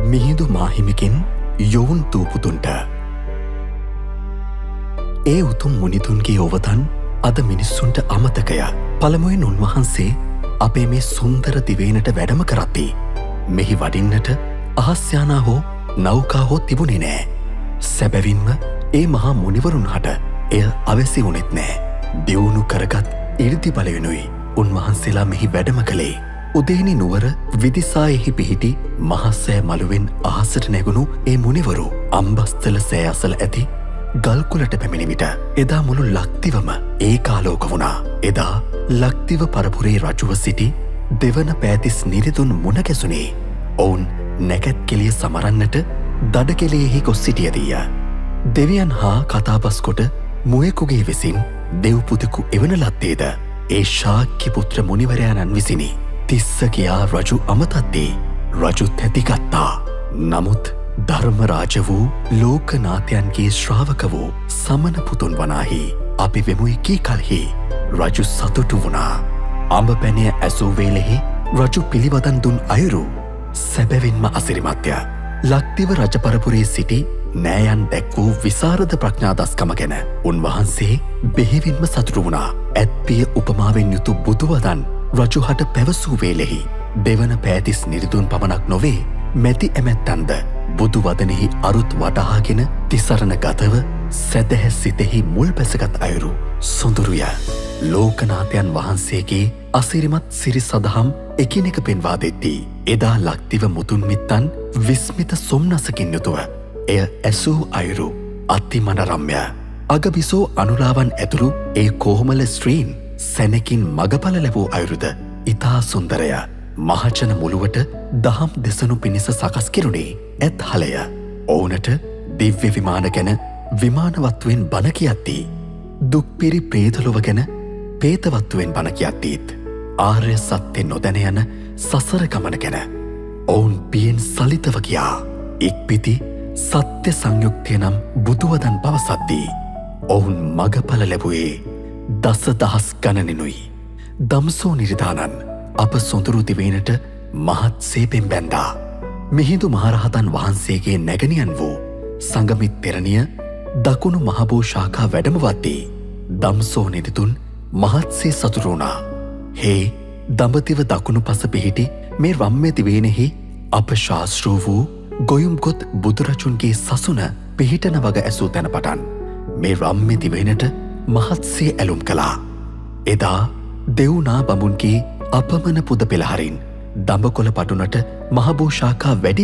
මිහිඳු මාහිමිකින් යොවුන් තූපුතුන්ට ඒ උතුම් මුනිතුන්ගේ ඔවතන් අද මිනිස්සුන්ට අමතකය. පළමුවෙන් උන්වහන්සේ අපේ මේ සුන්දර දිවයිනට වැඩම කරද්දී මෙහි වඩින්නට අහස්යානා හෝ නෞකා හෝ තිබුණේ නෑ. සැබැවින්ම ඒ මහා මුනිවරුන් හට එය අවැසි වුණෙත් නෑ. දියුණු කරගත් ඉර්දි බලයෙනුයි උන්වහන්සේලා මෙහි වැඩම කළේ. උදේනි නුවර විදිසායෙහි පිහිටි මහස්සෑ මළුවෙන් අහසට නැගුණු ඒ මුනිවරු අම්බස්තල සෑ අසල ඇති ගල්කුලට පැමිණි විට එදා මුළු ලක්දිවම ඒකාලෝක වුණා. එදා ලක්දිව පරපුරේ රජුව සිටි දෙවන පෑතිස් නිරිදුන් මුණගැසුනේ ඔවුන් නැකැත් කෙලිය සමරන්නට දඩකෙලෙහි ගොස් සිටියදීය. දෙවියන් හා කතාබස් කොට මුවෙකුගේ විසින් දෙව්පුතෙකු එවන ලද්දේද ඒ ශාක්‍ය පුත්‍ර මුනිවරයාණන් විසිනි. තිස්ස කියා රජු අමතද්දී රජු තැතිගත්තා. නමුත් ධර්මරාජ වූ ලෝකනාථයන්ගේ ශ්‍රාවක වූ සමන පුතුන් වනාහි අපි වෙමුයි කී කල්හි රජු සතුටු වුණා. අඹ පැනය ඇසූ වේලෙහි රජු පිළිවදන් දුන් අයුරු සැබැවින්ම අසිරිමත්ය. ලක්දිව රජපරපුරේ සිටි නෑයන් දැක් වූ විසරද ප්‍රඥාදස්කම ගැන උන්වහන්සේ බෙහෙවින්ම සතුටු වුණා. ඇත්පිය උපමාවෙන් යුතු බුදුවදන් රජු හට පැවසූ වේලෙහි දෙවන පෑතිස් නිරිදුන් පමණක් නොවේ මැති ඇමැත්තන්ද බුදුවදනෙහි අරුත් වටහාගෙන තිසරණ ගතව සැදැහැ සිතෙහි මුල් පැසගත් අයුරු සොඳුරුය. ලෝකනාථයන් වහන්සේගේ අසිරිමත් සිරි සදහම් එකිනෙක පෙන්වා දෙද්දී එදා ලක්දිව මුතුන් මිත්තන් විස්මිත සොම්නසකින් යුතුව එය ඇසූ අයුරු අතිමනරම්ය. අගබිසෝ අනුලාවන් ඇතුළු ඒ කෝහමල ස්ත්‍රීන් සැනකින් මගඵල ලැබූ අයුරුද ඉතා සුන්දරය. මහජන මුළුවට දහම් දෙසනු පිණිස සකස් කෙරුණේ ඇත් හලය. ඔවුනට දිව්‍ය විමාන ගැන විමානවත්වෙන් බණ කියද්දී දුක්පිරි ප්‍රේතලොව ගැන පේතවත්වෙන් බණ කියද්දීත් ආර්ය සත්‍ය නොදැන යන සසර ගමන ගැන ඔවුන් පියෙන් සලිතව කියා ඉක්පිති සත්‍ය සංයුක්තය නම් බුදුවදන් පවසද්දී ඔවුන් මගඵල ලැබුවේ දස දහස් ගණනෙනුයි. දම්සෝ නිරිදානන් අප සොඳුරු දිවයිනට මහත් සේපෙන් බැන්දා. මිහිඳු මහරහතන් වහන්සේගේ නැගණියන් වූ සංගමිත් තෙරණිය දකුණු මහබෝ ශාඛා වැඩමවද්දී දම්සෝ නිරිදුන් මහත්සේ සතුටු වුණා. හේ දඹදිව දකුණු පස පිහිටි මේ රම්‍ය දිවයිනෙහි අප ශාස්ත්‍රූ වූ ගොයුම් ගොත් බුදුරජුන්ගේ සසුන පිහිටන වග ඇසූ තැන පටන් මේ රම්‍ය දිවයිනට මහත්සේ ඇලුම් කළා. එදා දෙව්නා බඹුන්ගේ අපමණ පුද පෙළහරින් දඹකොළ පටුනට මහබෝ ශාඛා වැඩි